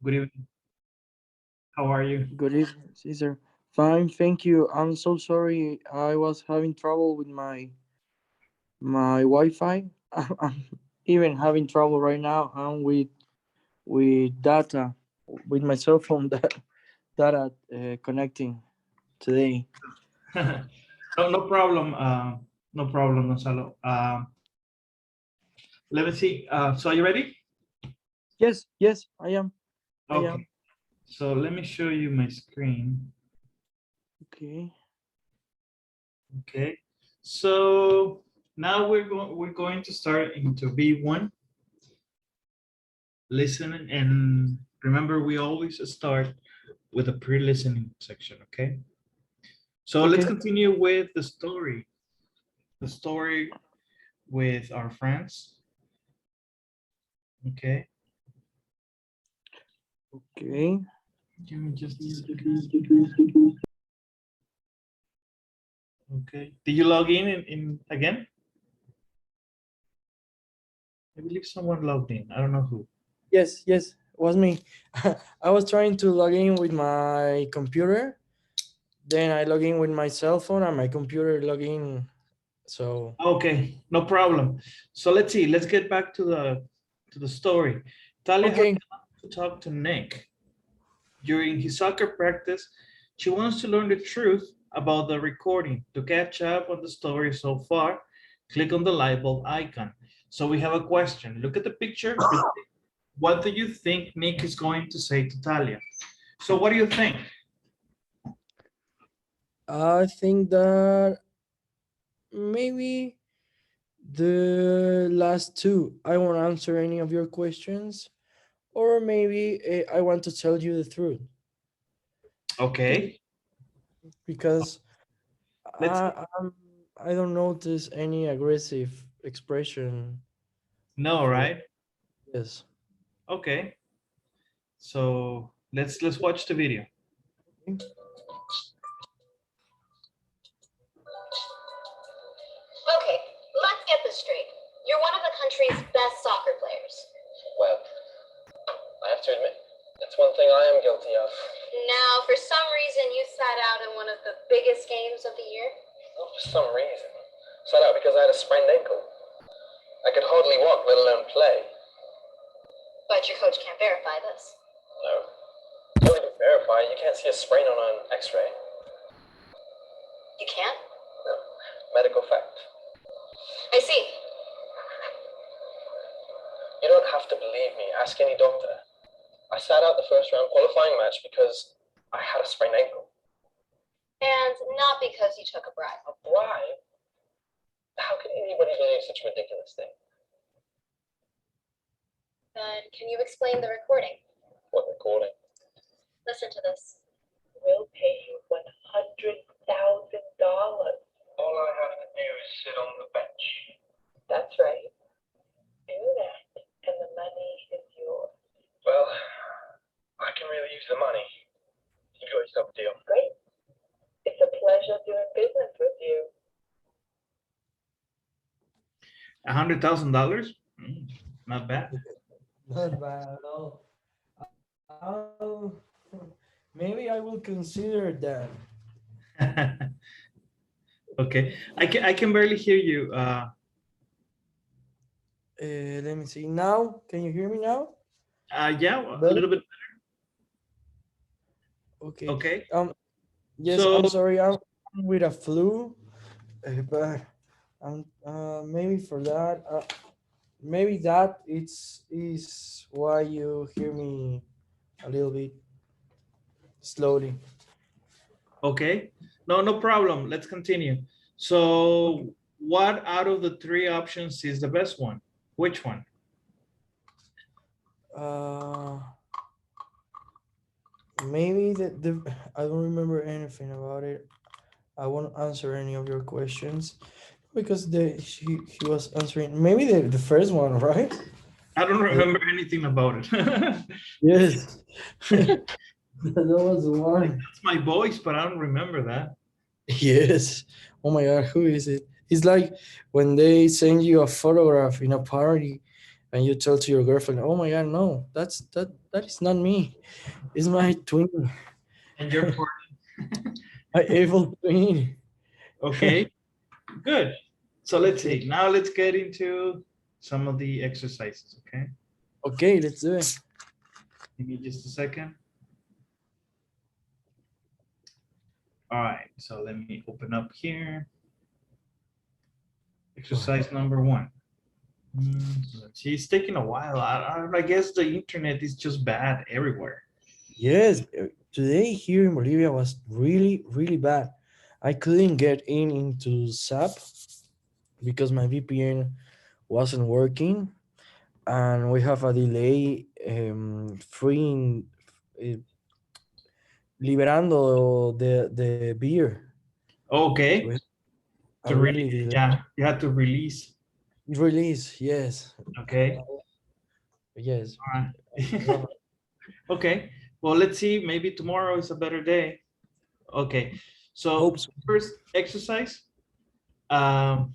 Good evening. How are you? Good evening, Caesar. Fine, thank you. I'm so sorry. I was having trouble with my Wi-Fi. I'm even having trouble right now. I'm with data with my cell phone data connecting today. No, no problem. No problem, Gonzalo. Let me see. So are you ready? Yes, yes, I am. I Okay. am. So let me show you my screen. Okay. Okay. So now we're going to start into B1. Listening, and remember, we always start with a pre-listening section. Okay. So let's Okay. continue with the story. The story with our friends. Okay. Okay. Give me just a second. Okay. Did you log in again? I believe someone logged in. I don't know who. Yes, yes, was me. I was trying to log in with my computer. Then I log in with my cell phone and my computer log in. So Okay, no problem. So let's see. Let's get back to the story. Talia has okay. to talk to Nick during his soccer practice. She wants to learn the truth about the recording. To catch up on the story so far, click on the light bulb icon. So we have a question. Look at the picture. What do you think Nick is going to say to Talia? So what do you think? I think that maybe the last two, I won't answer any of your questions, or maybe I want to tell you the truth Okay, because let's I don't notice any aggressive expression know, for right? yes. Okay, so let's watch the video. Okay. Okay, let's get this straight. You're one of the country's best soccer players. Well, I have to admit, that's one thing I am guilty of. Now, for some reason, you sat out in one of the biggest games of the year. Not for some reason. Sat out because I had a sprained ankle. I could hardly walk, let alone play. But your coach can't verify this. No. Don't even verify, you can't see a sprain on an x-ray. You can't? No. Medical fact. I see. You don't have to believe me, ask any doctor. I sat out the first round qualifying match because I had a sprained ankle. And not because you took a bribe. A bribe? How could anybody believe such a ridiculous thing? Then can you explain the recording? What recording? Listen to this. We'll pay you $100,000. All I have to do is sit on the bench. That's right. Do that, and the money is yours. Well, I can really use the money. You got yourself a deal. Great. It's a pleasure doing business with you. $100,000? Not bad. Not bad at all. I'll, maybe I will consider that. Okay, I can barely hear you. Let me see. Now, can you hear me now? Yeah, a Better? little bit. Okay. Okay. Yes, So I'm sorry. I'm with a flu, but maybe for that, maybe that is why you hear me a little bit slowly. okay, no problem. Let's continue. So what out of the three options is the best one? Which one? Uh, maybe the I don't remember anything about it. I won't answer any of your questions because he was answering maybe the first one, right? I don't remember anything about it. Yes. That was the one. It's my voice, but I don't remember that. Yes. Oh my God, who is it? It's like when they send you a photograph in a party and you tell to your girlfriend, "Oh my God, no, that is not me. It's my twin, And you're poor. my evil twin." Okay, good. So let's Okay, see. Now let's get into some of the exercises, okay? okay, let's do it. Give me just a second. All right, so let me open up here. Go ahead. Exercise number one. Let's see, it's taking a while. I guess the internet is just bad everywhere. Yes, today here in Bolivia was really, really bad. I couldn't get into SAP because my VPN wasn't working, and we have a delay freeing, uh, liberando the beer. So we Okay, have a to really, really delay yeah, you have to release. release. Yes, Okay, yes. all right. Okay, well, let's see. Maybe tomorrow is a better day. Okay, so Hope so. first exercise, um,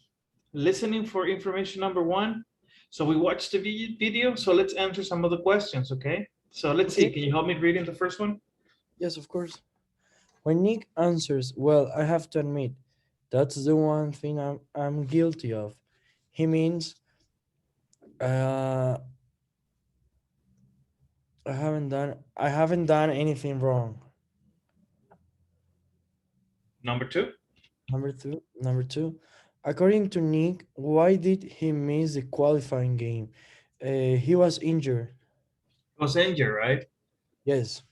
listening for information number one. So we watched the video, so let's answer some of the questions, okay? So let's see, Okay. can you help me reading the first one? Yes, of course. When Nick answers, "Well, I have to admit, that's the one thing I'm guilty of," he means, uh, I haven't done anything wrong. Number two, Number two, according to Nick, why did he miss the qualifying game? He was injured. was injured, right? Yes,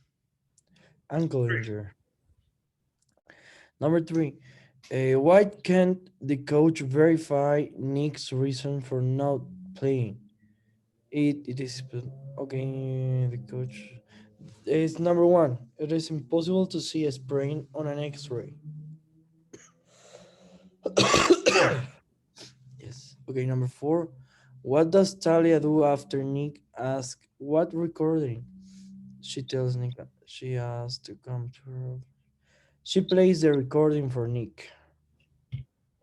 ankle injury. Number three, why can't the coach verify Nick's reason for not playing? It is okay. The coach is number one. It is impossible to see a sprain on an X-ray. Four. Yes. Okay. Number four. What does Talia do after Nick asks what recording? She tells Nick she has to come to her. She plays the recording for Nick.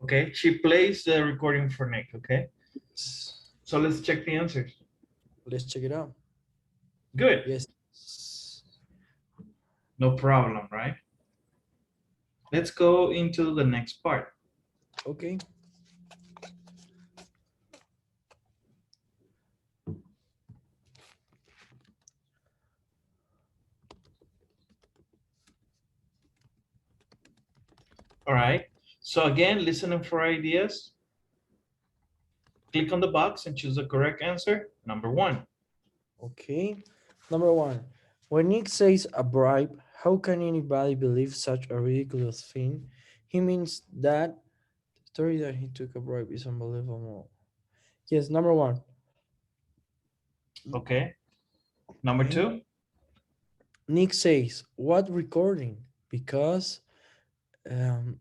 Okay, she plays the recording for Nick, okay? S- So let's check the answers. Let's check it out. Good, Yes. no problem, right? Let's go into the next part. Okay. All right, so again, listening for ideas. Click on the box and choose the correct answer, number one. Okay. Number one. When Nick says a bribe, how can anybody believe such a ridiculous thing? He means that the story that he took a bribe is unbelievable. Yes, number one. Okay, number Okay. two. Nick says, "What recording?" Because um,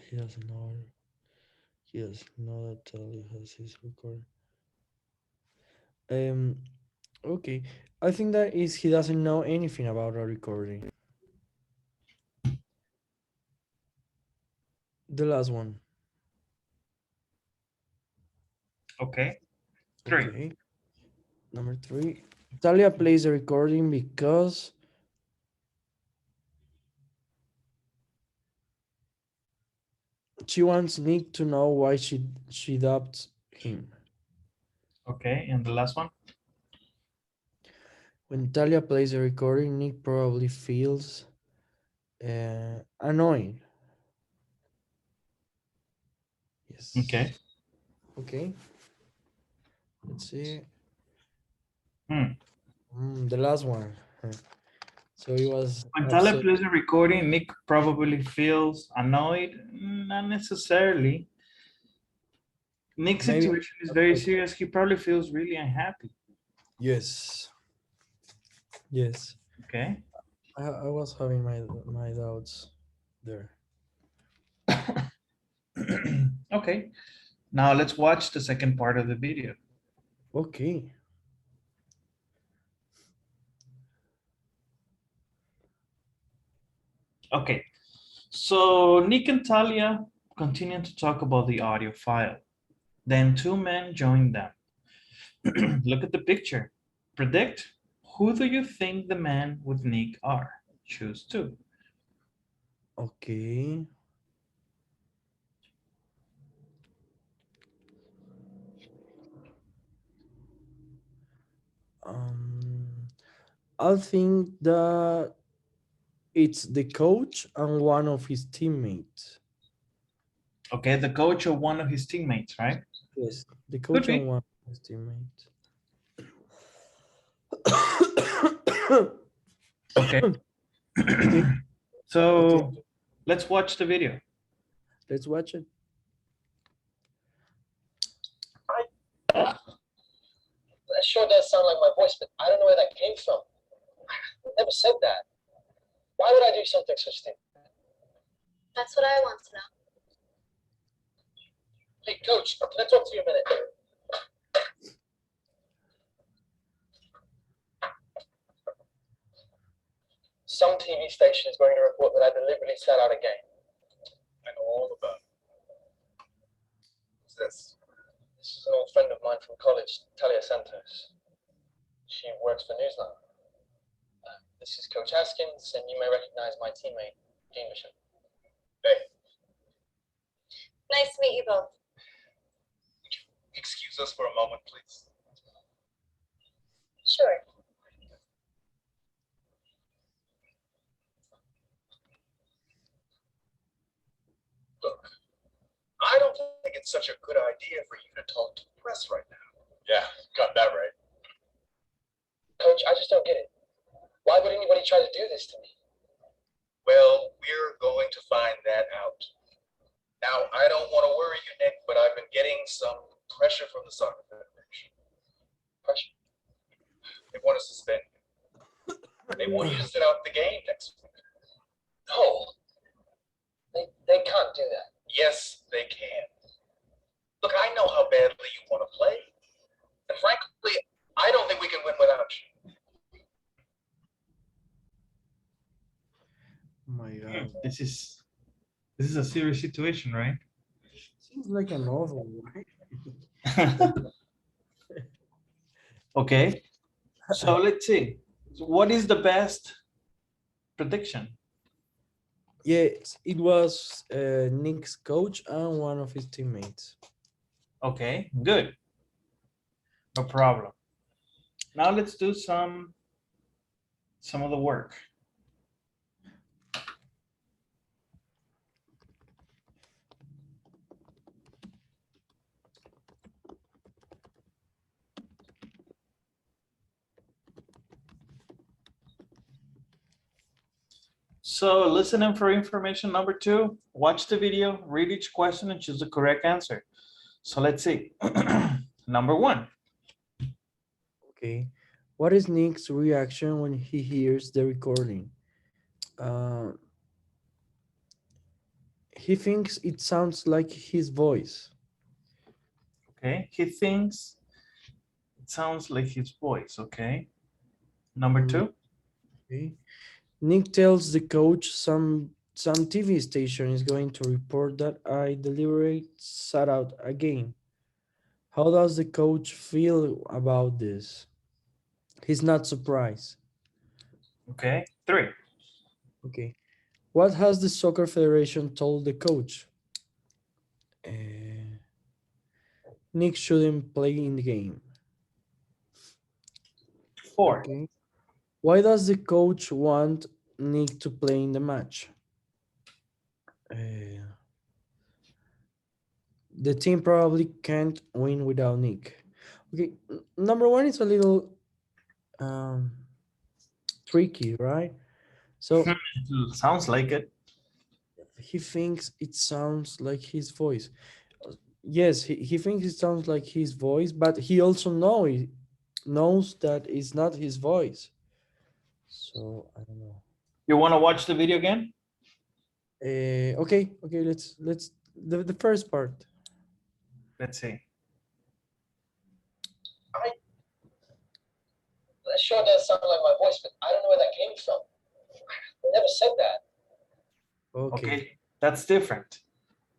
he doesn't know. He doesn't know that Talia has his recording. Um. Okay. I think that is he doesn't know anything about a recording. The last one. Okay, three. Okay. Number three. Talia plays the recording because she wants Nick to know why she dubbed him. Okay, and the last one. When Talia plays the recording, Nick probably feels annoyed. Okay. Yes. Okay. Let's see. Hmm. The last one. So he was When Tyler upset. plays a recording, Nick probably feels annoyed. Not necessarily. Nick's Maybe. situation is very serious. He probably feels really unhappy. Yes. Yes. Okay. I was having my doubts there. Okay. Now let's watch the second part of the video. Okay. Okay. So Nick and Talia continue to talk about the audio file. Then two men joined them. Look at the picture. Predict, who do you think the man with Nick are? Choose two. Okay. Um, I think that it's the coach and one of his teammates. Okay, the coach or one of his teammates, right? Yes, the Could coach and be. one of his teammates. Okay. Okay, okay, So let's watch the video. let's watch it. That sure does sound like my voice, but I don't know where that came from. I never said that. Why would I do something such thing? That's what I want to know. Hey, coach, can I talk to you a minute? Some TV station is going to report that I deliberately sat out a game. I know all about it. Who's this? This is an old friend of mine from college, Talia Santos. She works for Newsline. This is Coach Haskins, and you may recognize my teammate, Dean Bishop. Hey, Nice to meet you both. excuse us for a moment, please. Sure. Look, I don't think it's such a good idea for you to talk to the press right now. Yeah, got that right. Coach, I just don't get it. Why would anybody try to do this to me? Well, we're going to find that out. Now, I don't want to worry you, Nick, but I've been getting some pressure from the soccer federation. Pressure? They want to suspend you. They want you to sit out the game next week. No. They can't do that. Yes, they can. Look, I know how badly you want to play. And frankly, I don't think we can win without you. Oh my God. This is a serious situation, right? Seems like a novel, right? Okay. So let's see. What is the best prediction? Yes, it was Nick's coach and one of his teammates. Okay, good. No problem. Now let's do some of the work. So listen in for information number 2. Watch the video, read each question, and choose the correct answer. So let's see. Number 1. Okay. What is Nick's reaction when he hears the recording? He thinks it sounds like his voice. Okay, he thinks it sounds like his voice. Okay. Number 2. Okay. Nick tells the coach some TV station is going to report that I deliberately sat out a game. How does the coach feel about this? He's not surprised. Okay. 3. Okay. What has the soccer federation told the coach? Nick shouldn't play in the game. 4. Okay. Why does the coach want Nick to play in the match? The team probably can't win without Nick. Okay, number 1 is a little tricky, right? So Sounds like it. he thinks it sounds like his voice. Yes, he thinks it sounds like his voice, but he also knows that it's not his voice. So I don't know. You want to watch the video again? Okay, let's the first part. Let's see. That sure does sound like my voice, but I don't know where that came from. I never said that. Okay. Okay, that's different.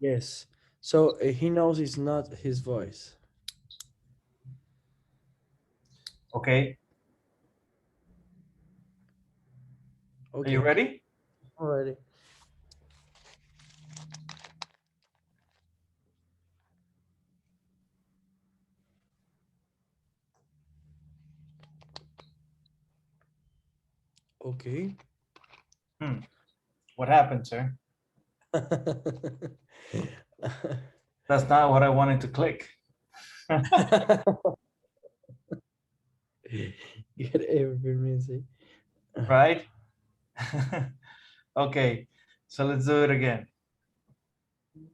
Yes. So he knows it's not his voice. Okay, are you Okay. ready? Alrighty. Okay. What happened, sir? That's not what I wanted to click. Get every music. Right? Okay, so let's do it again.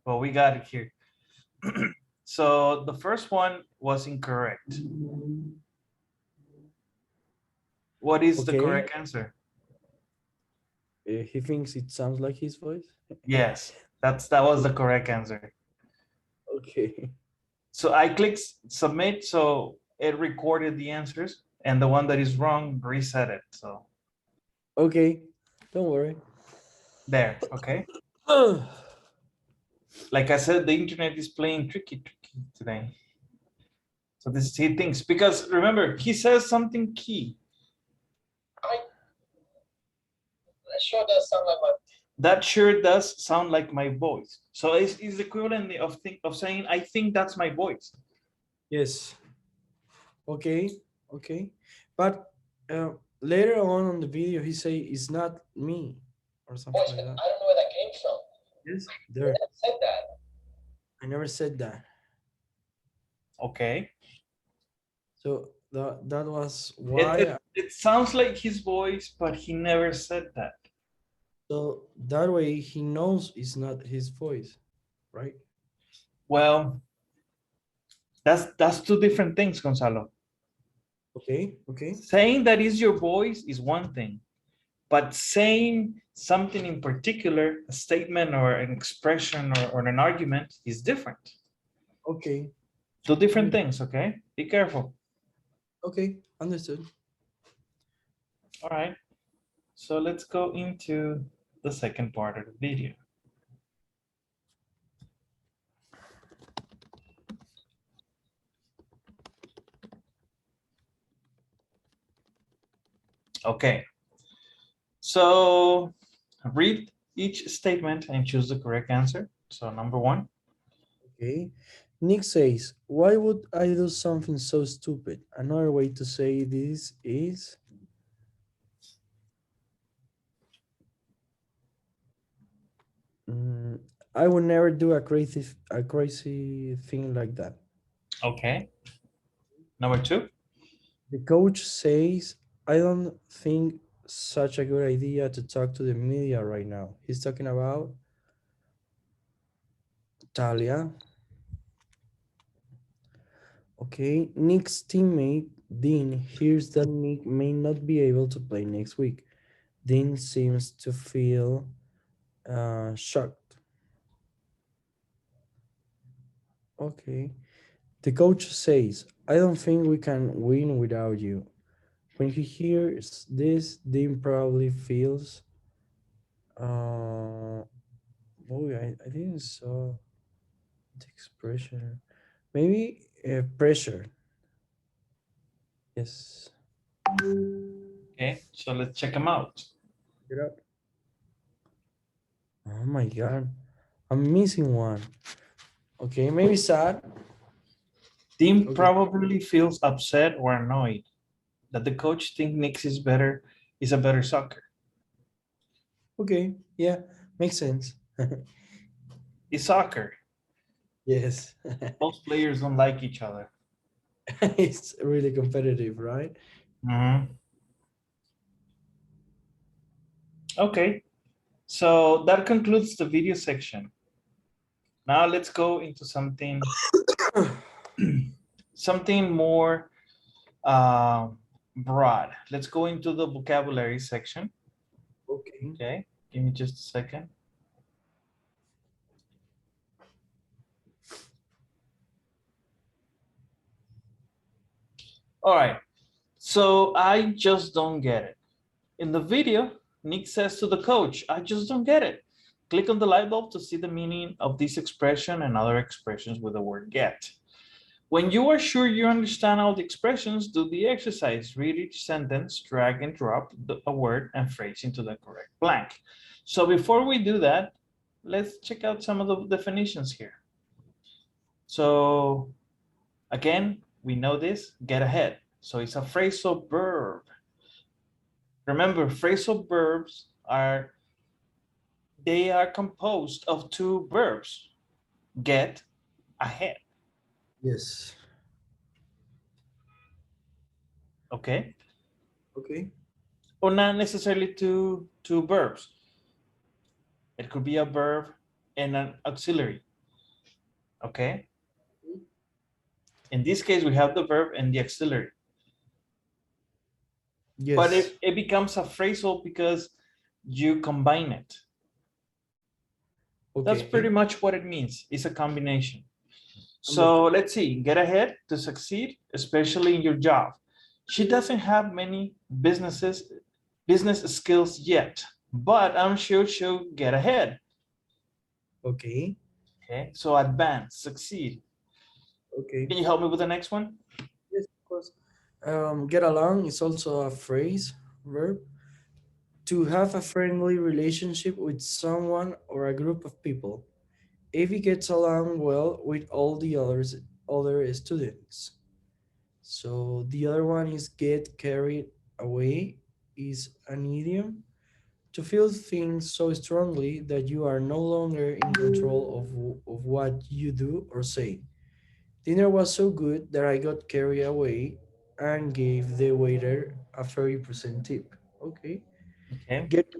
Well, we got it here. So the first one was incorrect. What is the Okay. correct answer? He thinks it sounds like his voice. Yes, that was the correct answer. Okay. So I clicked submit, so it recorded the answers, and the one that is wrong reset it. So Okay. Don't worry. there, okay. Like I said, the internet is playing tricky today. So this he thinks, because remember, he says something key. That sure does sound like my. That sure does sound like my voice. So it's equivalent of saying, I think that's my voice. Yes. Okay. Okay. But later on the video, he say it's not me or something Voice, like but that. I don't know where that came from. Yes. I There. never said that. I never said that. Okay. So that was It, why. it, it sounds like his voice, but he never said that. So that way he knows it's not his voice, right? Well, that's two different things, Gonzalo. Okay. Okay. Saying that is your voice is one thing, but saying something in particular, a statement or an expression or an argument is different. Okay. Two different things, okay? Be careful. Okay. Understood. All right. So let's go into the second part of the video. Okay. So read each statement and choose the correct answer. So number one. Okay. Nick says, why would I do something so stupid? Another way to say this is mm, I would never do a crazy thing like that. Okay. Number two. The coach says, I don't think such a good idea to talk to the media right now. He's talking about Talia. Okay, Nick's teammate Dean hears that Nick may not be able to play next week. Dean seems to feel shocked. Okay. The coach says, I don't think we can win without you. When he hears this, Dean probably feels boy, I didn't saw the expression. Maybe pressure. Yes. Okay. So let's check them out. Get up. Oh my god. I'm missing one. Okay, maybe sad. Dean Okay. probably feels upset or annoyed that the coach thinks Nick is a better soccer. Okay. Yeah, makes sense. It's soccer. Yes. Most players don't like each other. It's really competitive, right? Mhm. Okay. So that concludes the video section. Now let's go into something something more broad. Let's go into the vocabulary section. Okay. Okay, give me just a second. All right, so I just don't get it. In the video, Nick says to the coach, I just don't get it. Click on the light bulb to see the meaning of this expression and other expressions with the word get. When you are sure you understand all the expressions, do the exercise. Read each sentence, drag and drop a word and phrase into the correct blank. So before we do that, let's check out some of the definitions here. So again, we know this, get ahead. So it's a phrasal verb. Remember, phrasal verbs they are composed of two verbs, get, ahead. Yes. Okay? Okay. Or not necessarily two verbs. It could be a verb and an auxiliary. Okay? In this case, we have the verb and the auxiliary. Yes. But it becomes a phrasal because you combine it. Okay. That's pretty much what it means. It's a combination. So let's see, get ahead to succeed, especially in your job. She doesn't have many business skills yet, but I'm sure she'll get ahead. Okay. Okay, so advance, succeed. Okay. Can you help me with the next one? Yes, of course. Get along is also a phrase, verb. To have a friendly relationship with someone or a group of people. Avi gets along well with all the other students. So the other one is get carried away is an idiom to feel things so strongly that you are no longer in control of what you do or say. Dinner was so good that I got carried away and gave the waiter a 30% tip. Okay. Okay. Get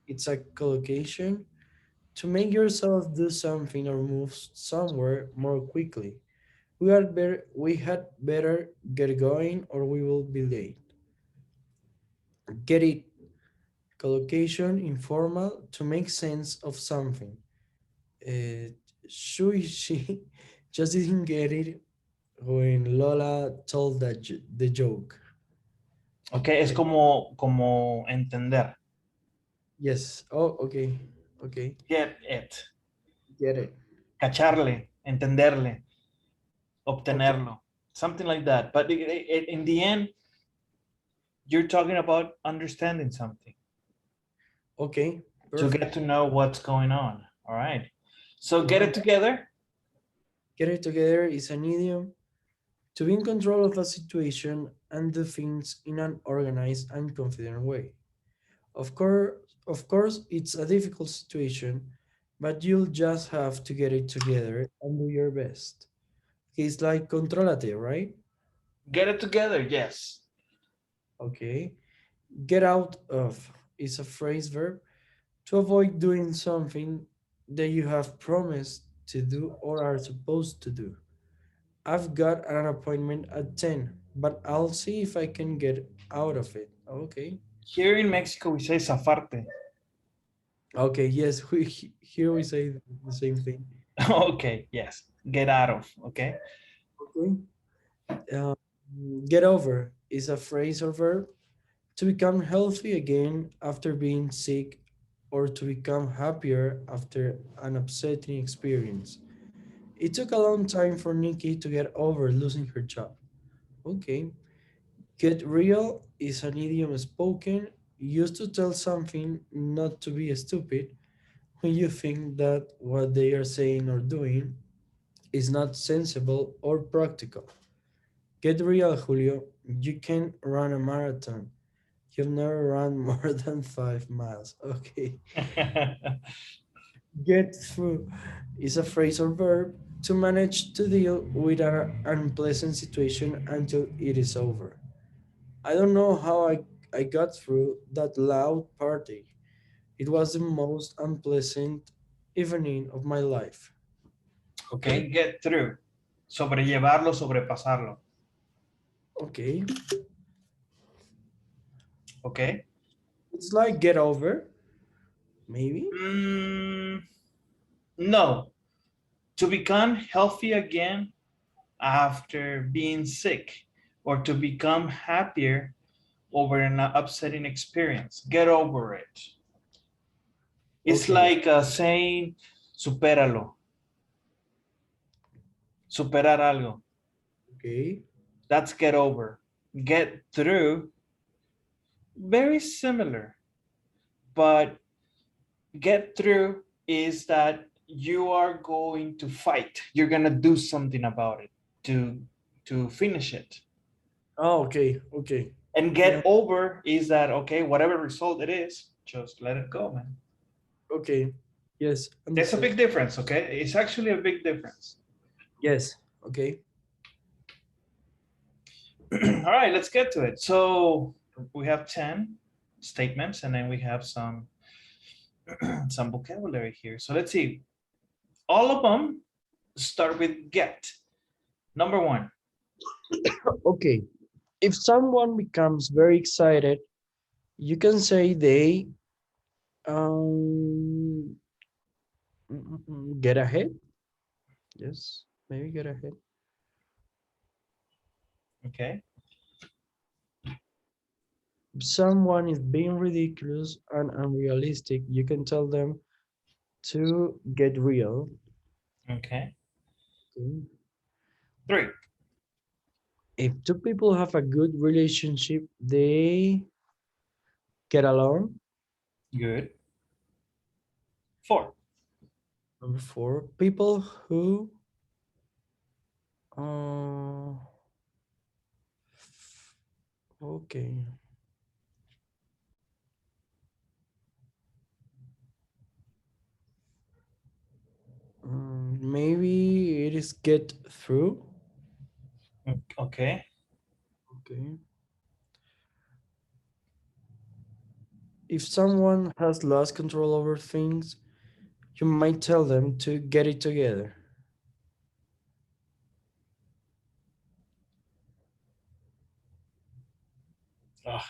it's a collocation to make yourself do something or move somewhere more quickly. We had better get going or we will be late. Get it collocation informal to make sense of something. Uh, she just didn't get it when Lola told the joke. Okay, es como entender. Yes. Oh, okay. Okay. Get it. Get it. Cacharle, entenderle, Okay. obtenerlo. Something like that. But in the end, you're talking about understanding something Okay. to get Perfect. to know what's going on. All right. So get it Alright. together. Get it together is an idiom to be in control of a situation and do things in an organized and confident way. Of course, of course, it's a difficult situation, but you'll just have to get it together and do your best. It's like controlate, right? Get it together. Yes. Okay. Get out of is a phrase verb to avoid doing something that you have promised to do or are supposed to do. I've got an appointment at 10, but I'll see if I can get out of it. Okay. Here in Mexico, we say zafarte. Okay, yes, here we say the same thing. Okay. Yes. Get out of. Okay. Okay. Um, get over is a phrase or verb to become healthy again after being sick or to become happier after an upsetting experience. It took a long time for Nikki to get over losing her job. Okay. Get real is an idiom spoken used to tell something not to be stupid when you think that what they are saying or doing is not sensible or practical. Get real, Julio. You can run a marathon. You've never run more than 5 miles. Okay. Get through is a phrase or verb to manage to deal with an unpleasant situation until it is over. I don't know how I got through that loud party. It was the most unpleasant evening of my life. Okay. Okay? Get through. Sobrellevarlo, sobrepasarlo. Okay. Okay. It's like get over, maybe? No. To become healthy again after being sick or to become happier over an upsetting experience. Get over it. It's Okay. like saying supéralo, superar algo. Okay. That's get over. Get through, very similar, but get through is that you are going to fight. You're gonna do something about it to finish it. Oh, okay. Okay. And Yeah. get over is that okay, whatever result it is, just let it go, man. Okay. Yes. There's a Understood. big difference, okay? It's actually a big difference. Yes. Okay. All right, let's get to it. So we have 10 statements and then we have some some vocabulary here. So let's see. All of them start with get. Number one. Okay. If someone becomes very excited, you can say they um get ahead. Yes. Maybe get ahead. Okay. If someone is being ridiculous and unrealistic, you can tell them to get real. Okay. Okay. Three. If two people have a good relationship, they get along. Good. Four. Number four, people who uh okay. Maybe it is get through. Okay. Okay. If someone has lost control over things, you might tell them to get it together. Ah,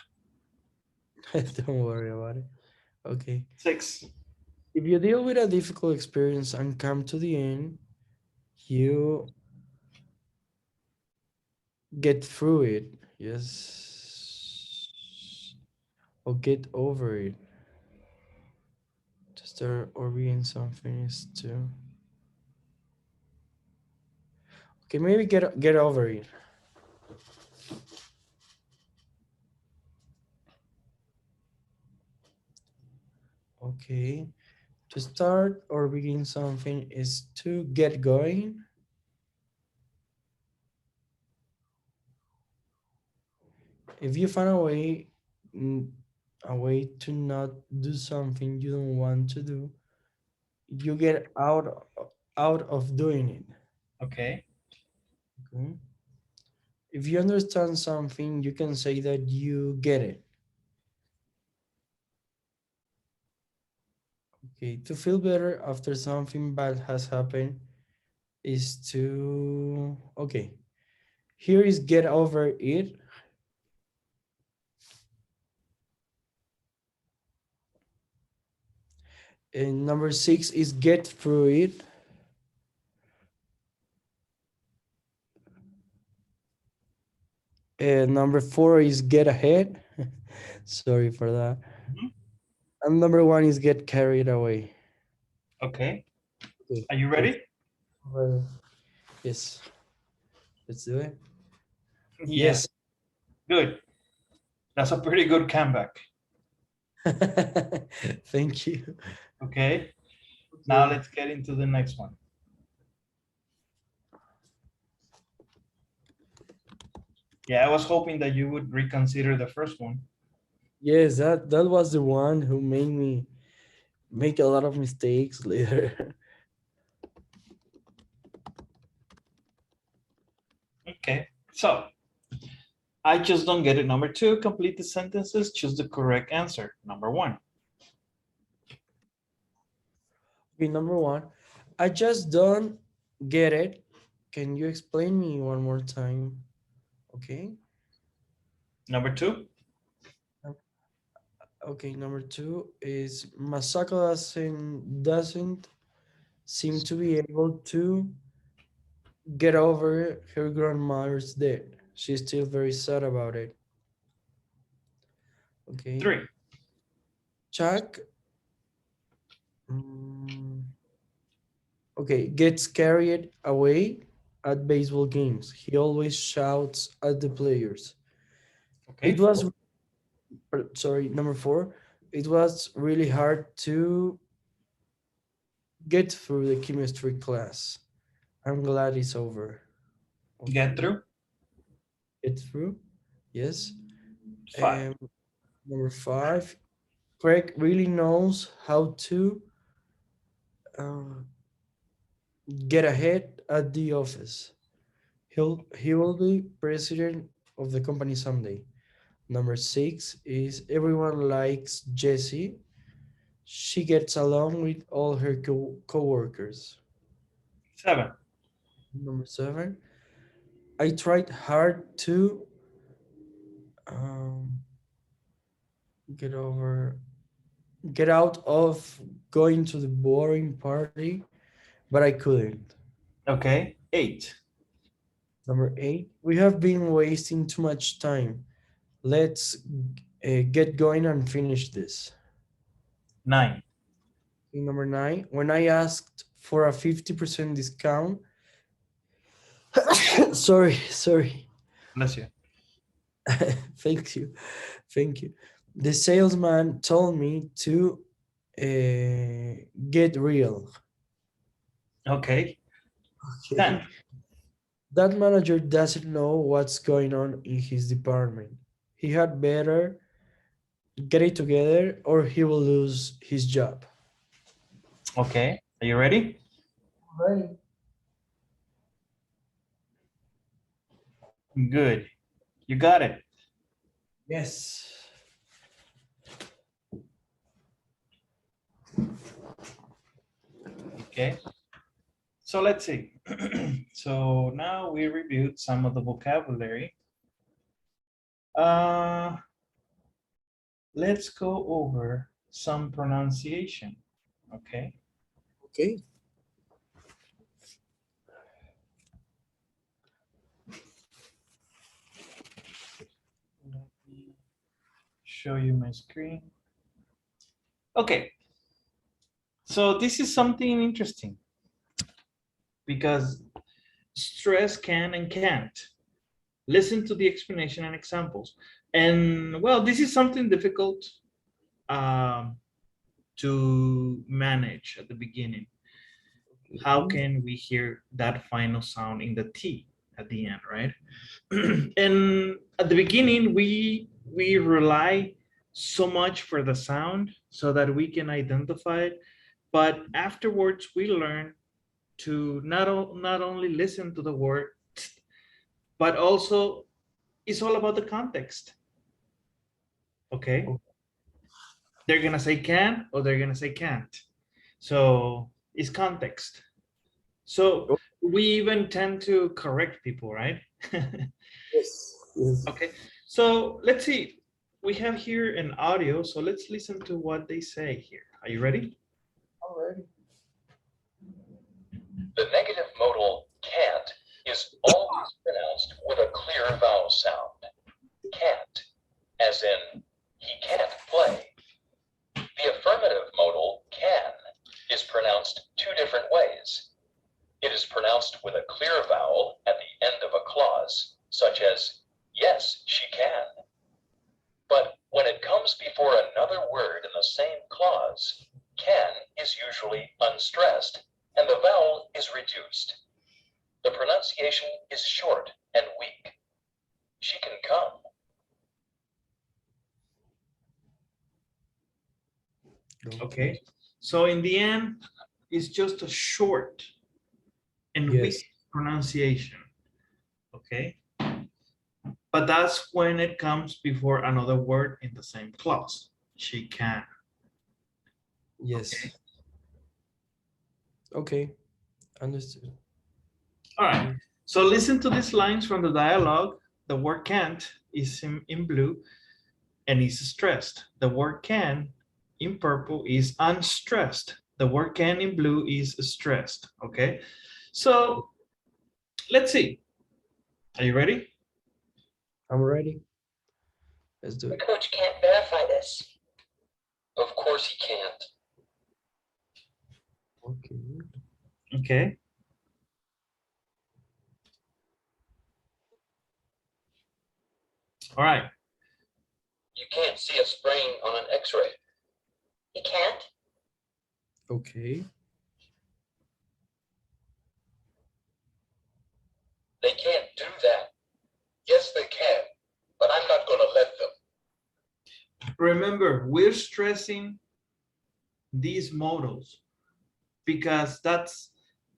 Don't worry about it. Okay. six. If you deal with a difficult experience and come to the end, you get through it. Yes. Or get over it. To start or being something is to okay, maybe get over it. Okay. To start or begin something is to get going. If you find a way to not do something you don't want to do, you get out of doing it. Okay. Okay. If you understand something, you can say that you get it. Okay. To feel better after something bad has happened is to okay. Here is get over it. And number six is get through it. And number four is get ahead. Sorry for that. Mhm. And number one is get carried away. Okay. Okay. Are you Yes. ready? Well, yes. Let's do it. Yeah. Yes. Good. That's a pretty good comeback. Thank you. Okay. Now Okay. let's get into the next one. Yeah, I was hoping that you would reconsider the first one. Yes, that was the one who made me make a lot of mistakes later. Okay. So I just don't get it. Number two, complete the sentences. Choose the correct answer. Number one. Okay, number one, I just don't get it. Can you explain me one more time? Okay. Number two. Okay, number two is Masako doesn't seem to be able to get over her grandmother's death. She's still very sad about it. Okay. Three. Chuck Mm, okay, gets carried away at baseball games. He always shouts at the players. Okay, It was, four. sorry, number four. It was really hard to get through the chemistry class. I'm glad it's over. Get Okay, through. get through. Yes. Five. And number five, Craig really knows how to uh, get ahead at the office. He will be president of the company someday. Number six is everyone likes Jessie. She gets along with all her co-workers. Seven. Number seven, I tried hard to um, get over, get out of going to the boring party, but I couldn't. Okay, eight. Number eight, we have been wasting too much time. Let's get going and finish this. Nine. Number nine, when I asked for a 50% discount, sorry. Bless you. Thank you. Thank you. The salesman told me to get real. Okay, Okay. 10. That manager doesn't know what's going on in his department. He had better get it together or he will lose his job. Okay, are you ready? Right. Good. You got it. Yes. Okay, so let's see. So now we reviewed some of the vocabulary. Uh, let's go over some pronunciation. Okay. Okay. Let me show you my screen. Okay. So this is something interesting because stress can and can't. Listen to the explanation and examples. And well, this is something difficult um, to manage at the beginning. How can we hear that final sound in the T at the end, right? And at the beginning, we rely so much for the sound so that we can identify it. But afterwards, we learn to not only listen to the word, but also it's all about the context. Okay, they're gonna say can or they're gonna say can't. So it's context. So we even tend to correct people, right? Yes. Yes. Okay, so let's see. We have here an audio, so let's listen to what they say here. Are you ready? Alrighty. The negative modal can't is always pronounced with a clear vowel sound. Can't, as in he can't play. The affirmative modal can is pronounced two different ways. It is pronounced with a clear vowel at the end of a clause, such as yes, she can. But when it comes before another word in the same clause, can is usually unstressed and the vowel is reduced. The pronunciation is short and weak. She can come. Okay, so in the end, it's just a short and weak Yes. pronunciation. Okay, but that's when it comes before another word in the same clause. She can. Yes. Okay. Understood. All right, so listen to these lines from the dialogue. The word can't is in blue and is stressed. The word can in purple is unstressed. The word can in blue is stressed. Okay, so let's see. Are you ready? I'm ready. Let's do The it. coach can't verify this. Of course he can't. Okay. All right. You can't see a sprain on an X-ray. You can't? Okay. They can't do that. Yes, they can, but I'm not going to let them. Remember, we're stressing these modals because that's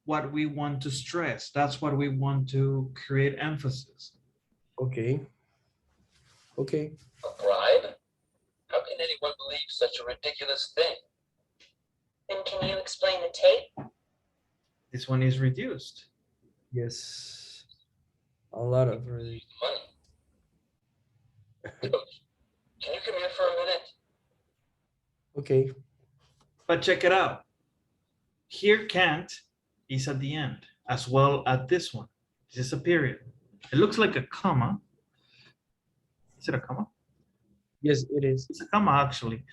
what we want to stress. That's what we want to create emphasis. Okay. Okay. A bribe? How can anyone believe such a ridiculous thing? Then can you explain the tape? This one is reduced. Yes. A lot of really. Money. Coach, can you come here for a minute? Okay. But check it out. Here can't is at the end, as well as this one. This is a period. It looks like a comma. Is it a comma? Yes, it is. It's a comma, actually.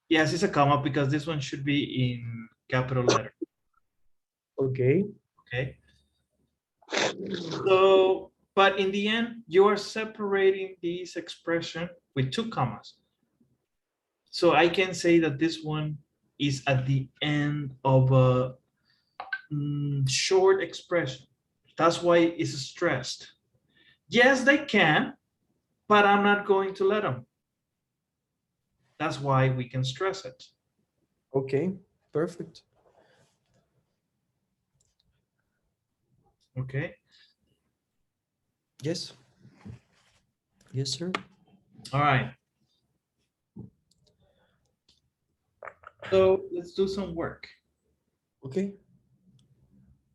Yes, it's a comma because this one should be in capital letter. Okay. Okay. So, but in the end, you are separating this expression with two commas. So I can say that this one is at the end of a short expression. That's why it's stressed. Yes, they can, but I'm not going to let them. That's why we can stress it. Okay. Perfect. Okay. Yes. Yes, sir. All right. So let's do some work. Okay.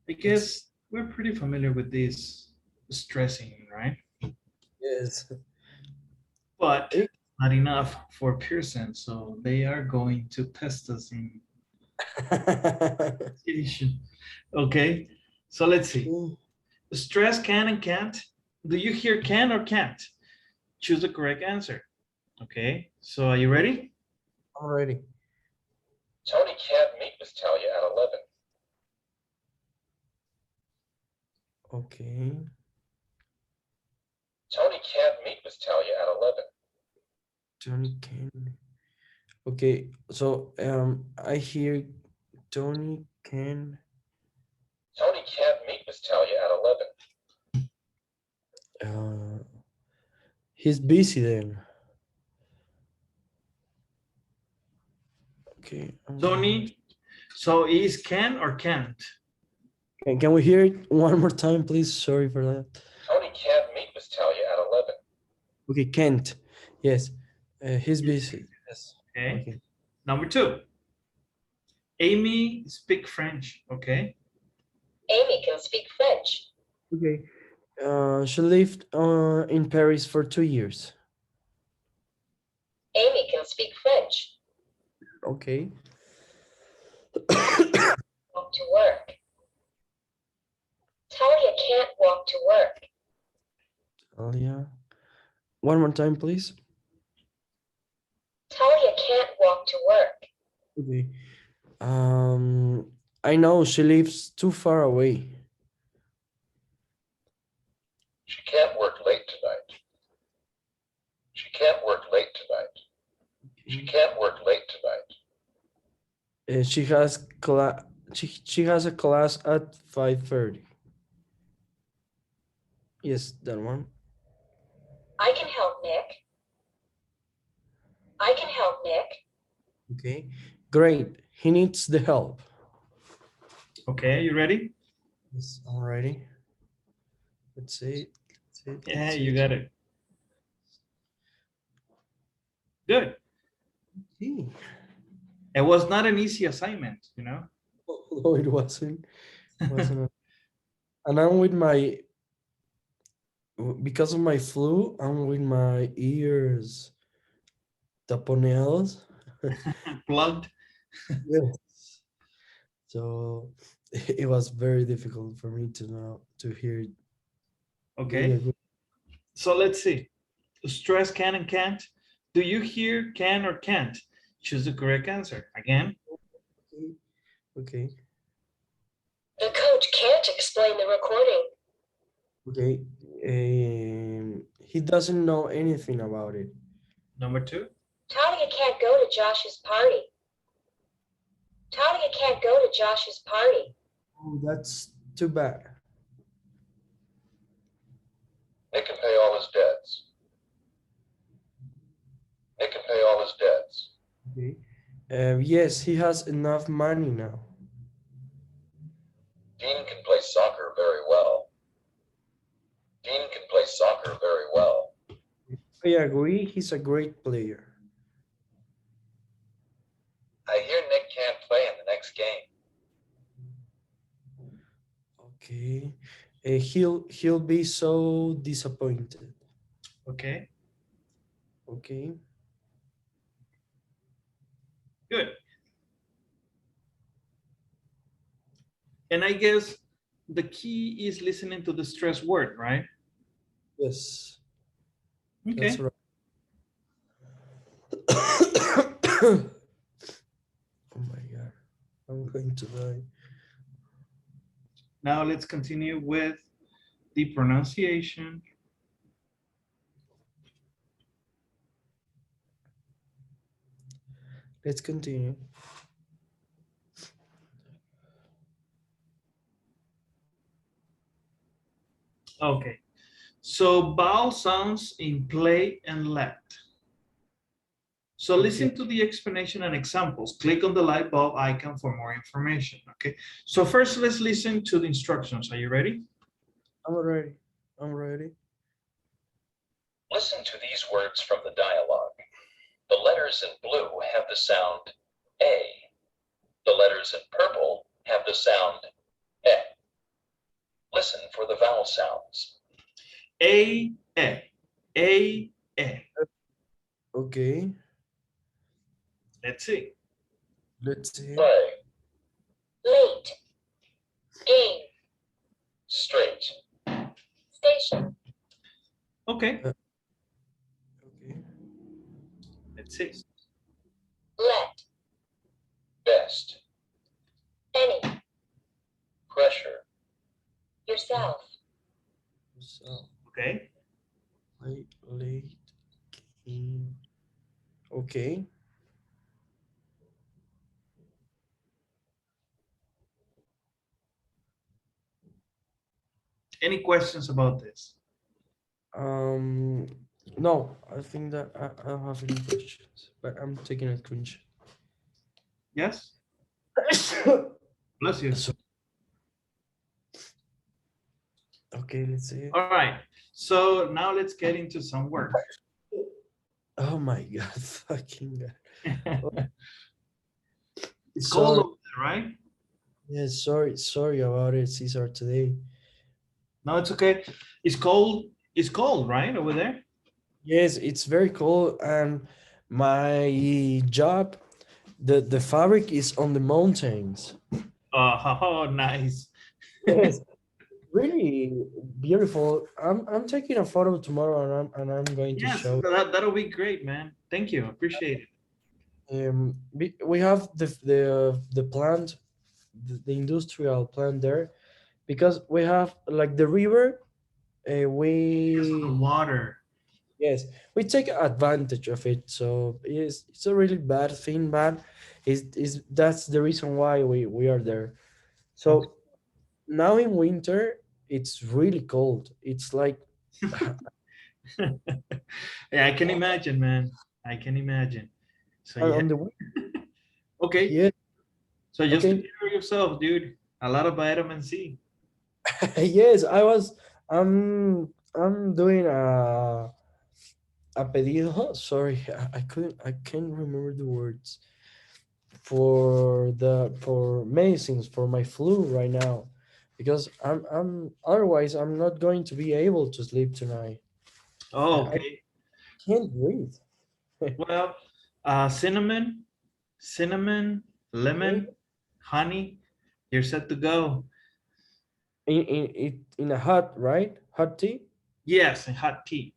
I guess we're pretty familiar with this stressing, right? Yes. But not enough for Pearson, so they are going to test us in edition. Okay, so let's see. Stress can and can't. Do you hear can or can't? Choose the correct answer. Okay, so are you ready? I'm ready. Tony can't meet with Talia at 11. Okay. Tony can't meet with Talia at 11. Tony can. Okay, so I hear Tony can. Tony can't meet with Talia at 11. He's busy then. Okay. Tony, so is can or can't? Can we hear it one more time, please? Sorry for that. Tony can't meet with Talia at 11. Okay, can't. Yes, he's busy. Yes. Okay. Okay. Number two. Amy speak French. Okay. Amy can speak French. Okay. She lived in Paris for 2 years. Amy can speak French. Okay. Walk to work. Talia can't walk to work. Talia. One more time, please. Talia can't walk to work. Okay. I know she lives too far away. She can't work late tonight. She can't work late tonight. She can't work late tonight. She has she has a class at 5:30. Yes, that one. I can help Nick. I can help Nick. Okay, great. He needs the help. Okay, you ready? Yes, I'm ready. Let's see. Yeah, you got it. Good. Okay. It was not an easy assignment, you know? No, it wasn't. And I'm with my, because of my flu, I'm with my ears taponeados. Plugged. Yes. So it was very difficult for me to hear. Okay. Really good. So let's see. Stress can and can't. Do you hear can or can't? Choose the correct answer. Again. Okay. Coach can't explain the recording. Okay. He doesn't know anything about it. Number 2. Talia can't go to Josh's party. Talia can't go to Josh's party. Oh, that's too bad. Nick can pay all his debts. Nick can pay all his debts. Okay. Yes, he has enough money now. Dean can play soccer very well. Dean can play soccer very well. I agree, he's a great player. I hear Nick can't play in the next game. Okay. He'll be so disappointed. Okay, Okay. good. And I guess the key is listening to the stress word, right? Yes. Okay. That's right. Oh my God. I'm going to die. Now let's continue with the pronunciation. Let's continue. Okay, so vowel sounds in play and let. So listen to the explanation and examples. Click on the light bulb icon for more information, okay? So first, let's listen to the instructions. Are you ready? I'm ready. I'm ready. Listen to these words from the dialogue. The letters in blue have the sound A. The letters in purple have the sound E. Listen for the vowel sounds. A, E, A, E. Okay. Let's see. Let's see. Play, Late. Game. straight, Station. Okay, Okay. let's see. Let. best, Any. pressure, Yourself. So, Okay, late game. Okay. any questions about this? Um, no, I think that I don't have any questions, but I'm taking a screenshot. Yes? Bless you. So- okay, let's see. All right, so now let's get into some work. Oh my God, fucking God. It's cold Sorry. over there, right? Yes, sorry about it, Cesar, today. No, it's okay. It's cold, right, over there? Yes, it's very cold, and my job, the fabric is on the mountains. Oh, nice. Yes, really beautiful. I'm taking a photo tomorrow, and I'm going to Yes, show. that'll be great, man. Thank you. Appreciate it. We have the plant, the industrial plant there, because we have like the river. The water. Yes, we take advantage of it. So it's a really bad thing, but is that's the reason why we are there. So now in winter it's really cold. It's like Yeah, I can imagine, man. I can imagine. So yeah. on the Okay. yeah. So just Okay. take care of yourself, dude. A lot of vitamin C. Yes, I'm doing a pedido. Sorry, I can't remember the words for medicines for my flu right now, because I'm otherwise I'm not going to be able to sleep tonight. Oh, I okay. can't breathe. Well, cinnamon, Okay. lemon, honey. You're set to go. In a hot, right? Hot tea. Yes, and hot tea.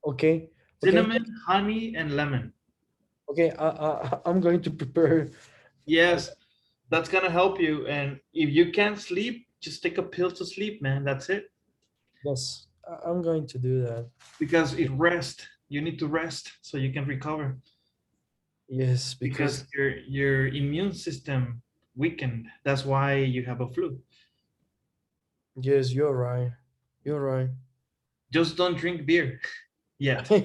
Okay. Okay. Cinnamon, honey, and lemon. Okay. I'm going to prepare. Yes. That's gonna help you. And if you can't sleep, just take a pill to sleep, man. That's it. Yes, I'm going to do that. Because it rest. You need to rest so you can recover. Yes, Because because your immune system weakened. That's why you have a flu. yes, you're right. You're right. Just don't drink beer yet. You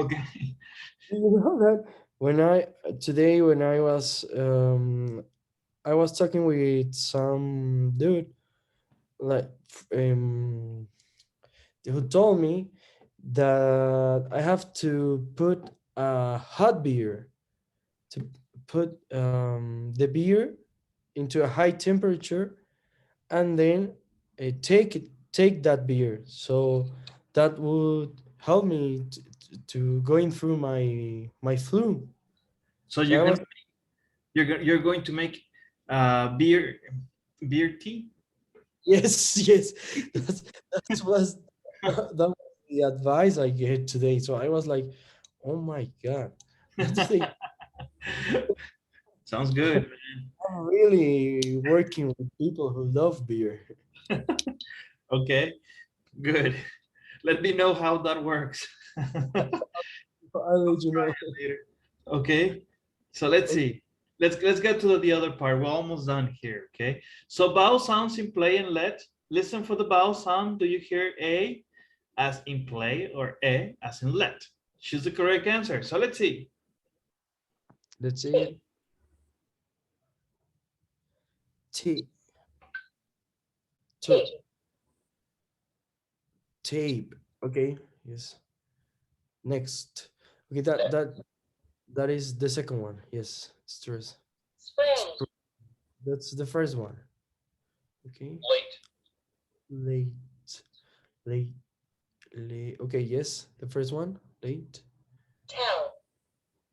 Okay. know that when I today when I was talking with some dude like um who told me that I have to put a hot beer to put the beer into a high temperature and then take that beer, so that would help me to going through my flu. So So I was you're going to make beer tea. yes, yes, that's that was that was the advice I get today. So I was like, oh my god, what do they Sounds good. I'm really working with people who love beer. Okay, good. Let me know how that works. I'll let you know. Later. Okay, so let's see. Let's get to the other part. We're almost done here. Okay, so vowel sounds in play and let. Listen for the vowel sound. Do you hear a as in play or e as in let? Choose the correct answer. So let's see. Let's see it. T to Tape. tape. Okay. Yes. Next. Okay. That is the second one. Yes. Stress. Spring. Spr- That's the first one. Okay. Late. Late. Late. Late. Okay. Yes. The first one. Late. Tell.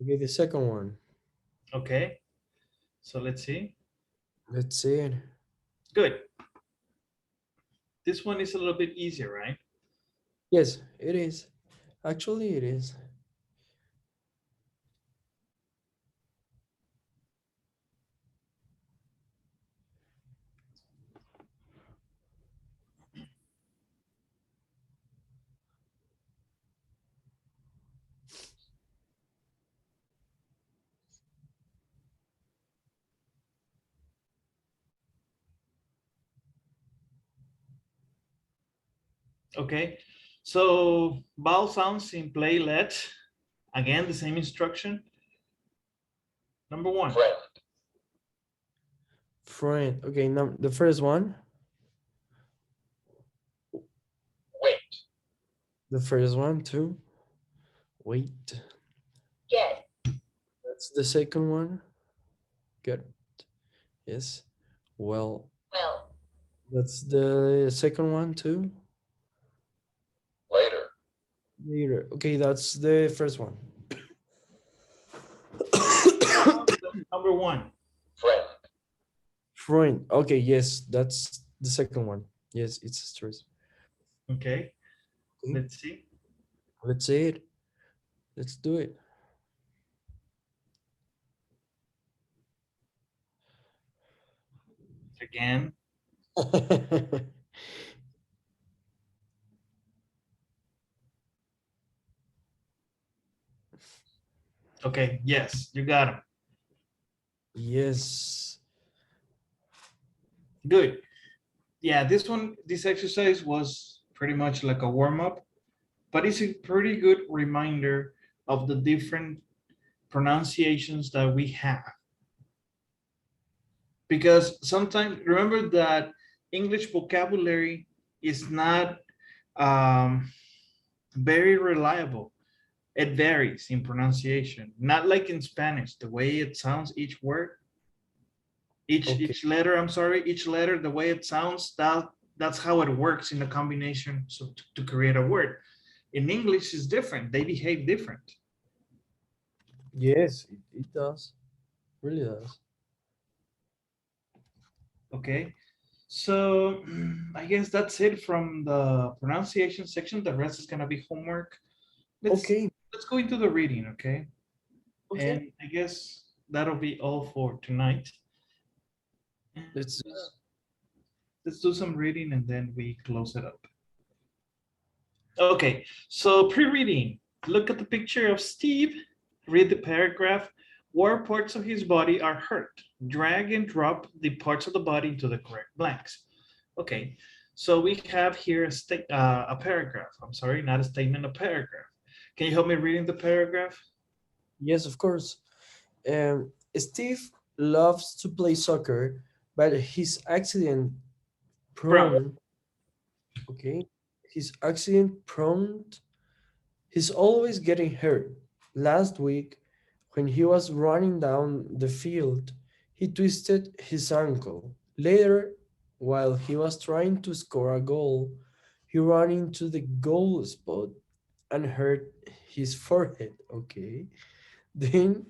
Okay. The second one. Okay, so let's see. Let's see it. Good. This one is a little bit easier, right? Yes, it is. Actually, it is. Okay, so vowel sounds in play let. Again, the same instruction. Number one. Friend. Friend. Okay. Now the first one. Wait. The first one too. Wait. Get. That's the second one. Good. Yes. Well, Well. that's the second one too. Later. Later. Okay, that's the first one. Number one. Friend. Friend. Okay, yes, that's the second one. Yes, it's stress. Okay, Okay, let's see. let's say it. Let's do it. Again. Okay, yes, you got him. Yes. Good. Yeah, this exercise was pretty much like a warm up, but it's a pretty good reminder of the different pronunciations that we have. Because sometimes remember that English vocabulary is not um, very reliable. It varies in pronunciation, not like in Spanish, the way it sounds each word, Okay. each letter, I'm sorry, each letter, the way it sounds, that's how it works in a combination so to create a word. In English is different. They behave different. Yes, it does. Really does. Okay. So I guess that's it from the pronunciation section. The rest is gonna be homework. Let's Okay. let's go into the reading, okay? Okay. And I guess that'll be all for tonight. Let's Let's do some reading and then we close it up. Okay, so pre-reading. Look at the picture of Steve. Read the paragraph. Where parts of his body are hurt. Drag and drop the parts of the body into the correct blanks. Okay, so we have here a paragraph. I'm sorry, not a statement, a paragraph. Can you help me reading the paragraph? Yes, of course. Steve loves to play soccer, but he's accident Brown. prone. Okay, he's accident prone. He's always getting hurt. Last week, when he was running down the field, he twisted his ankle. Later, while he was trying to score a goal, he ran into the goal spot and hurt his forehead. Okay. Then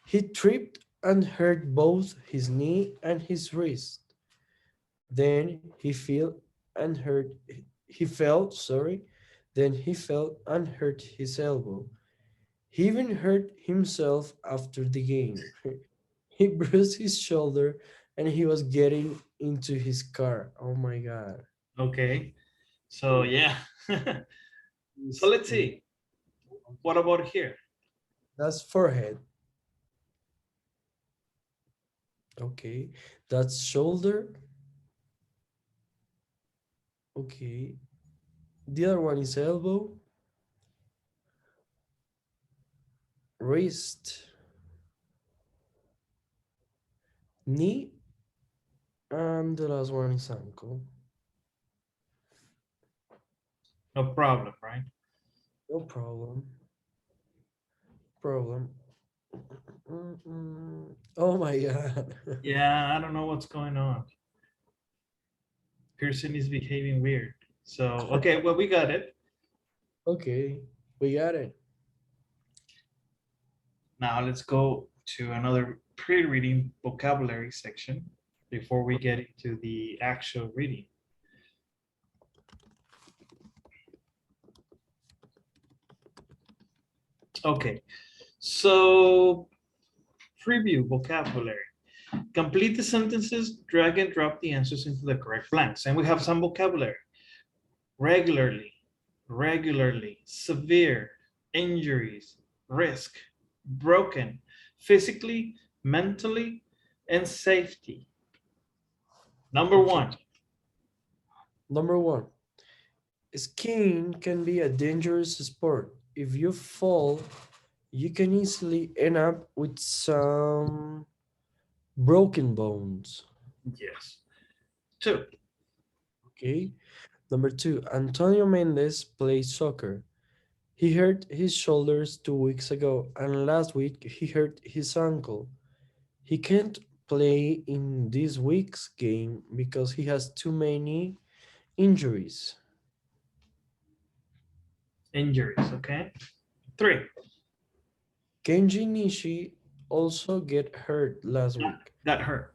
he tripped and hurt both his knee and his wrist. Then he fell, sorry. Then he fell and hurt his elbow. He even hurt himself after the game. He bruised his shoulder and he was getting into his car. Oh my god. Okay, so yeah. So He's let's in- see. What about here? That's forehead. Okay. That's shoulder. Okay. The other one is elbow, wrist, knee, and the last one is ankle. No problem, right? No problem. Problem. Oh my god. Yeah, I don't know what's going on. Pearson is behaving weird. So, okay, well, we got it. Okay, we got it. Now let's go to another pre-reading vocabulary section before we get into the actual reading. Okay, so preview vocabulary. Complete the sentences, drag and drop the answers into the correct blanks. And we have some vocabulary. Regularly, regularly, severe, injuries, risk, broken, physically, mentally, and safety. Number Okay. one, Number one, skiing can be a dangerous sport. If you fall, you can easily end up with some broken bones. yes. Two, Okay. Number two, Antonio Mendes plays soccer. He hurt his shoulders 2 weeks ago, and last week he hurt his ankle. He can't play in this week's game because he has too many injuries. injuries, okay? Three, Kenji Nishi also get hurt last week. got hurt.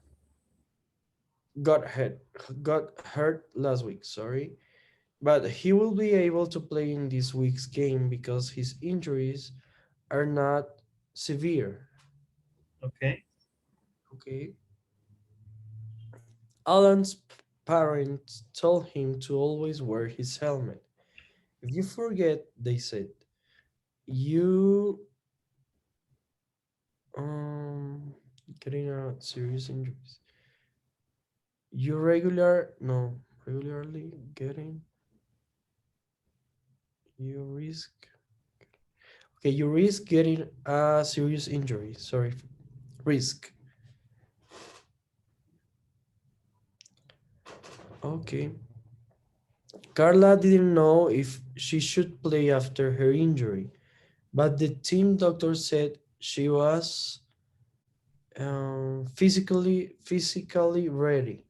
Got hurt, got hurt last week, sorry. But he will be able to play in this week's game because his injuries are not severe. Okay. Okay. Alan's parents told him to always wear his helmet. If you forget, they said, you um getting a serious injuries. You regularly getting you risk okay, you risk getting a serious injury. Sorry, risk. Okay. Carla didn't know if she should play after her injury, but the team doctor said she was physically ready.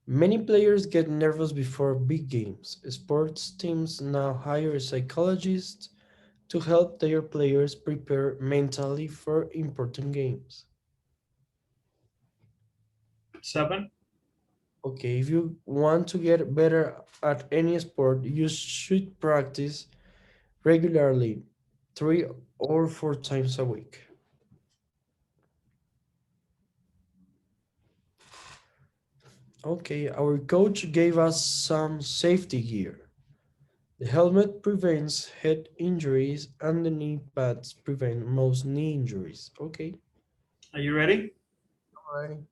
Many players get nervous before big games. Sports teams now hire psychologists to help their players prepare mentally for important games. Seven, Okay, if you want to get better at any sport, you should practice regularly, 3 or 4 times a week. Okay, our coach gave us some safety gear. The helmet prevents head injuries and the knee pads prevent most knee injuries. Okay, Are you ready? alrighty.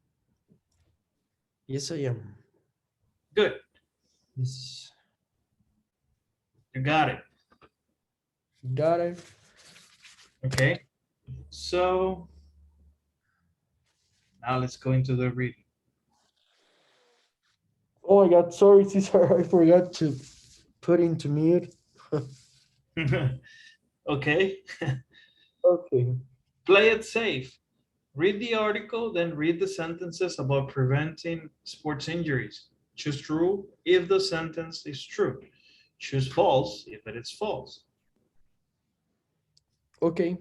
Yes, I am. Good. Yes, You got it. got it. Okay. So now let's go into the reading. Oh my God, sorry, Cesar, I forgot to put into mute. Okay. Okay. Play it safe. Read the article, then read the sentences about preventing sports injuries. Choose true if the sentence is true. Choose false if it is false. Okay,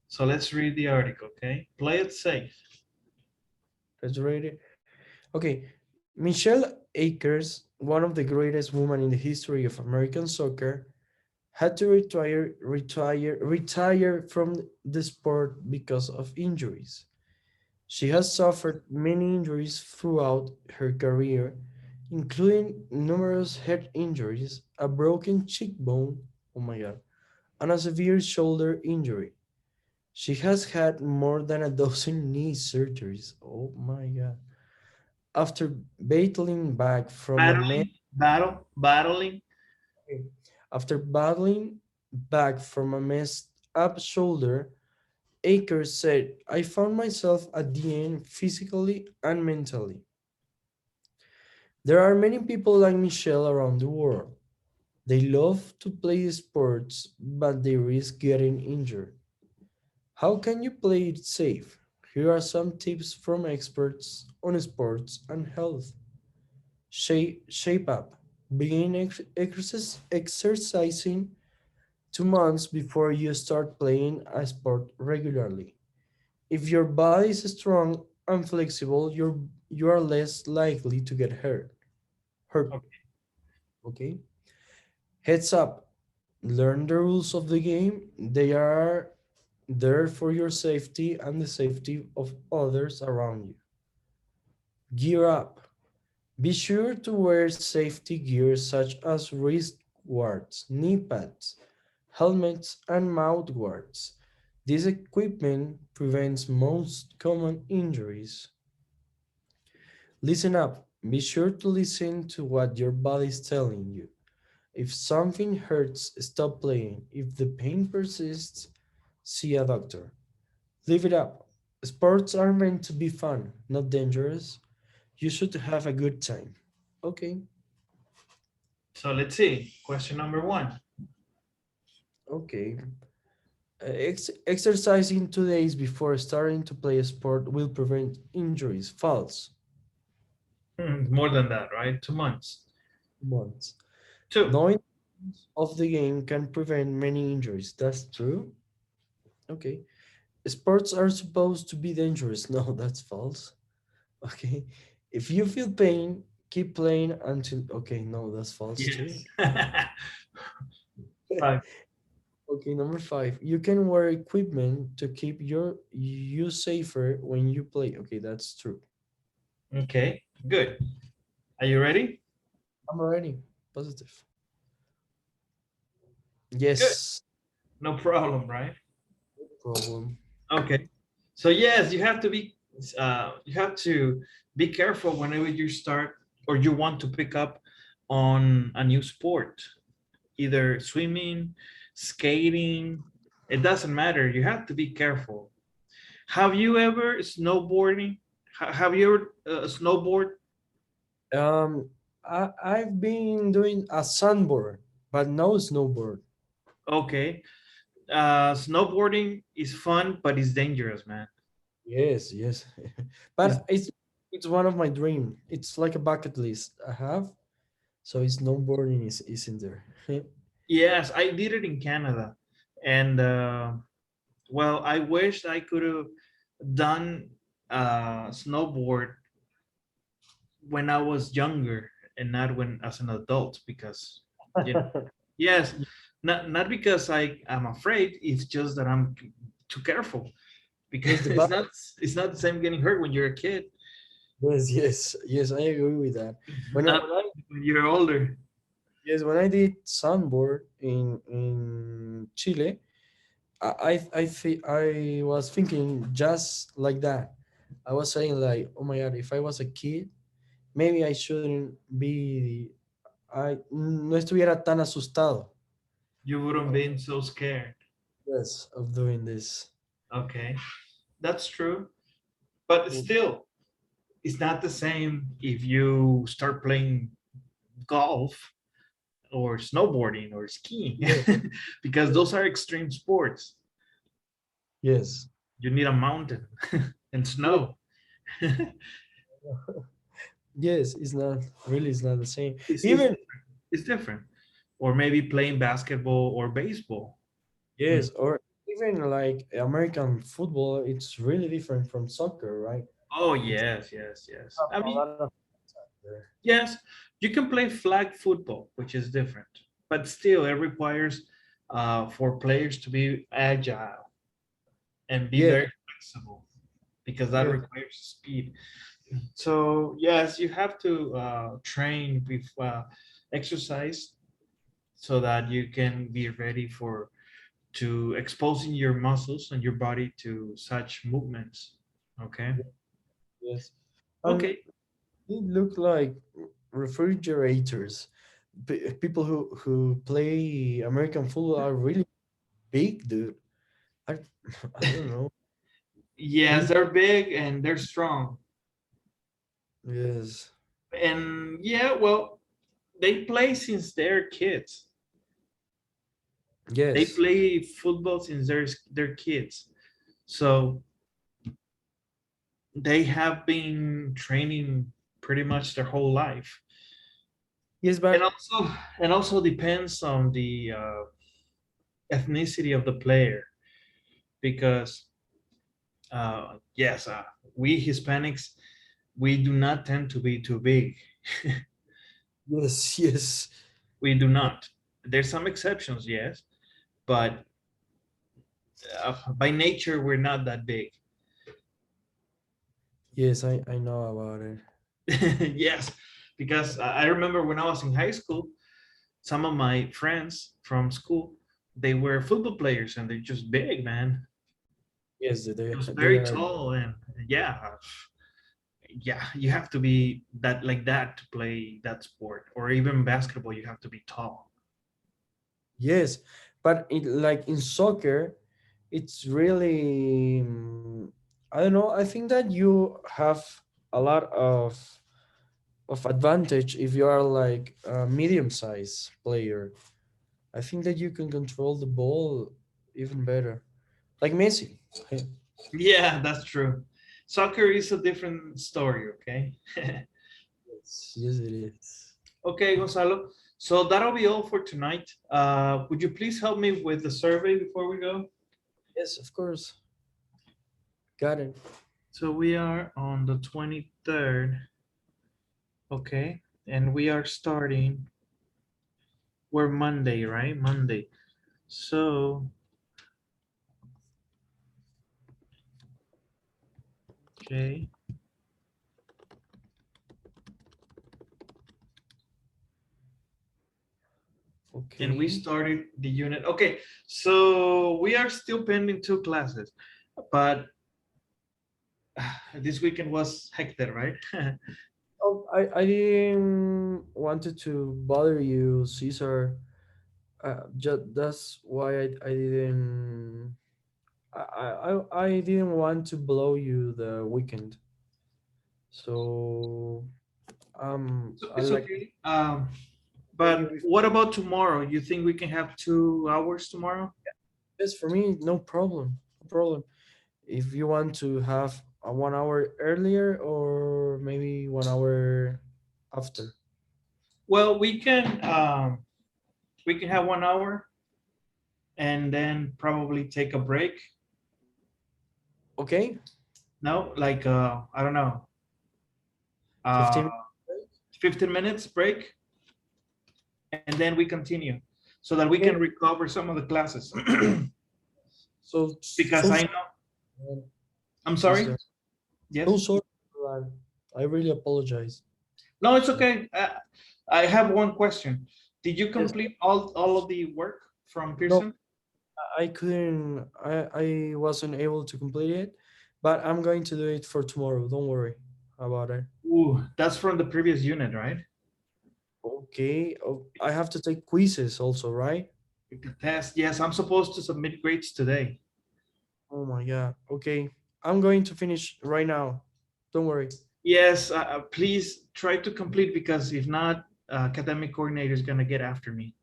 So let's read the article, okay? Play it safe. let's read it. Okay, Michelle Akers, one of the greatest women in the history of American soccer, had to retire from the sport because of injuries. She has suffered many injuries throughout her career, including numerous head injuries, a broken cheekbone, oh my god, and a severe shoulder injury. She has had more than a dozen knee surgeries. Oh my god. After battling back from a mess Battling. After battling back from a messed up shoulder, Akers said, I found myself at the end physically and mentally. There are many people like Michelle around the world. They love to play sports, but they risk getting injured. How can you play it safe? Here are some tips from experts on sports and health. Shape up. Begin exercising 2 months before you start playing a sport regularly. If your body is strong and flexible, you are less likely to get hurt. Hurt, Okay. okay? Heads up. Learn the rules of the game. They are there for your safety and the safety of others around you. Gear up. Be sure to wear safety gear such as wrist guards, knee pads, helmets, and mouth guards. This equipment prevents most common injuries. Listen up. Be sure to listen to what your body is telling you. If something hurts, stop playing. If the pain persists, see a doctor. Live it up. Sports are meant to be fun, not dangerous. You should have a good time. Okay, So let's see. Question number one. okay. Exercising 2 days before starting to play a sport will prevent injuries. False. More than that, right? 2 months. Months. Two. Knowing of the game can prevent many injuries. That's true. Okay. Sports are supposed to be dangerous. No, that's false. Okay. If you feel pain, keep playing until. Okay, no, that's false too. Yes. Five. Okay, number 5. You can wear equipment to keep you safer when you play. Okay, that's true. Okay, good. Are you ready? I'm already positive. Good. Yes. No problem, right? No problem. Okay. So yes, you have to be careful whenever you start or you want to pick up on a new sport, either swimming, skating, it doesn't matter. You have to be careful. Have you ever snowboarding? Have you ever snowboard? Um, I've been doing a sandboard, but no snowboard. Okay. Snowboarding is fun, but it's dangerous, man. Yes, yes. It's, But it's one of my dream. It's like a bucket list I have. So snowboarding is in there. yes, I did it in Canada, and well, I wished I could have done snowboard when I was younger and not when as an adult because you know, yes, not because I am afraid. It's just that I'm too careful Yes, because the it's not the same getting hurt when you're a kid. Yes, yes, yes. I agree with that. When I, Not when I when you're older. yes, when I did sandboard in Chile, I was thinking just like that. I was saying like, oh my god, if I was a kid, maybe I shouldn't be. I no estuviera tan asustado. You wouldn't been so scared. Yes, of doing this. Okay, that's true. But Mm, still, it's not the same if you start playing golf or snowboarding or skiing, yeah, because those are extreme sports. yes, You need a mountain and yeah, snow. yes. It's not really. It's not the same. It's Even different. It's different. Or maybe playing basketball or baseball. Hmm. yes, or even like American football. It's really different from soccer, right? Oh It's yes, yes, yes. I a mean, lot of there. yes, you can play flag football, which is different, but still, it requires for players to be agile and be Yes, very flexible because that yes, requires speed. So yes, you have to train with exercise so that you can be ready for to exposing your muscles and your body to such movements. Okay. yes. And Okay. they look like refrigerators. People who play American football are really big, dude. I I don't know. Yes, Really? they're big and they're strong. Yes. And yeah, well, they play since they're kids. They Yes. play football since they're kids. So they have been training pretty much their whole life. Yes, And but also depends on the ethnicity of the player because yes, we Hispanics we do not tend to be too big. yes, yes. We do not. There's some exceptions, yes, but by nature we're not that big. Yes, I know about it. Yes, because I remember when I was in high school, some of my friends from school they were football players and they're just big, man. Yes, It was they very are. tall and yeah, yeah, you have to be that like that to play that sport, or even basketball. You have to be tall. Yes, but like in soccer, it's really I don't know. I think that you have a lot of advantage if you are like a medium size player. I think that you can control the ball even better, like Messi. Yeah, that's true. Soccer is a different story. Okay. Yes, yes, it is. Okay, Gonzalo. So that'll be all for tonight. Would you please help me with the survey before we go? Yes, of course. Got it. So we are on the 23rd. Okay. And we are starting. We're Monday, right? Monday. So, okay. And we Okay. started the unit. Okay. So we are still pending two classes, but this weekend was hectic, right? Oh, I didn't wanted to bother you, Caesar. Just that's why I didn't I didn't want to blow you the weekend. So So I it's like okay. maybe But what about tomorrow? You think we can have 2 hours tomorrow? yes for me no problem, no problem. If you want to have a 1 hour earlier or maybe 1 hour after. Well, we can have 1 hour and then probably take a break. Okay, No, like I don't know, uh, 15. 15 minutes break, and then we continue so that we can Okay, recover some of the classes. so Because so I know. I'm sorry. Caesar. So Yes. sorry for that. I really apologize. No, it's okay. I have one question. Did you Yes. complete all of the work from No, Pearson? I couldn't. I wasn't able to complete it, but I'm going to do it for tomorrow. Don't worry about it. Ooh, that's from the previous unit, right? Okay. Oh, I have to take quizzes also, right? The test. Yes, I'm supposed to submit grades today. Oh my god. Okay. I'm going to finish right now. Don't worry. Yes, please try to complete because if not, academic coordinator is gonna get after me.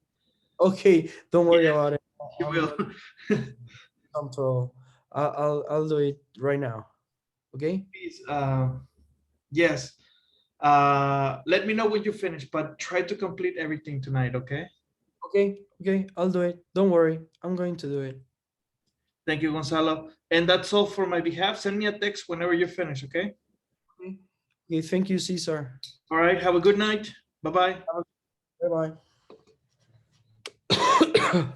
Okay. Don't worry Yes, about it. he I'm will. gonna come to. I'll do it right now. Okay. Please, yes. Let me know when you finish, but try to complete everything tonight, okay? Okay. Okay. I'll do it. Don't worry. I'm going to do it. Thank you, Gonzalo. And that's all for my behalf. Send me a text whenever you finish, okay? Okay. Okay. Thank you, Cesar. All right, have a good night. Bye bye. Bye bye.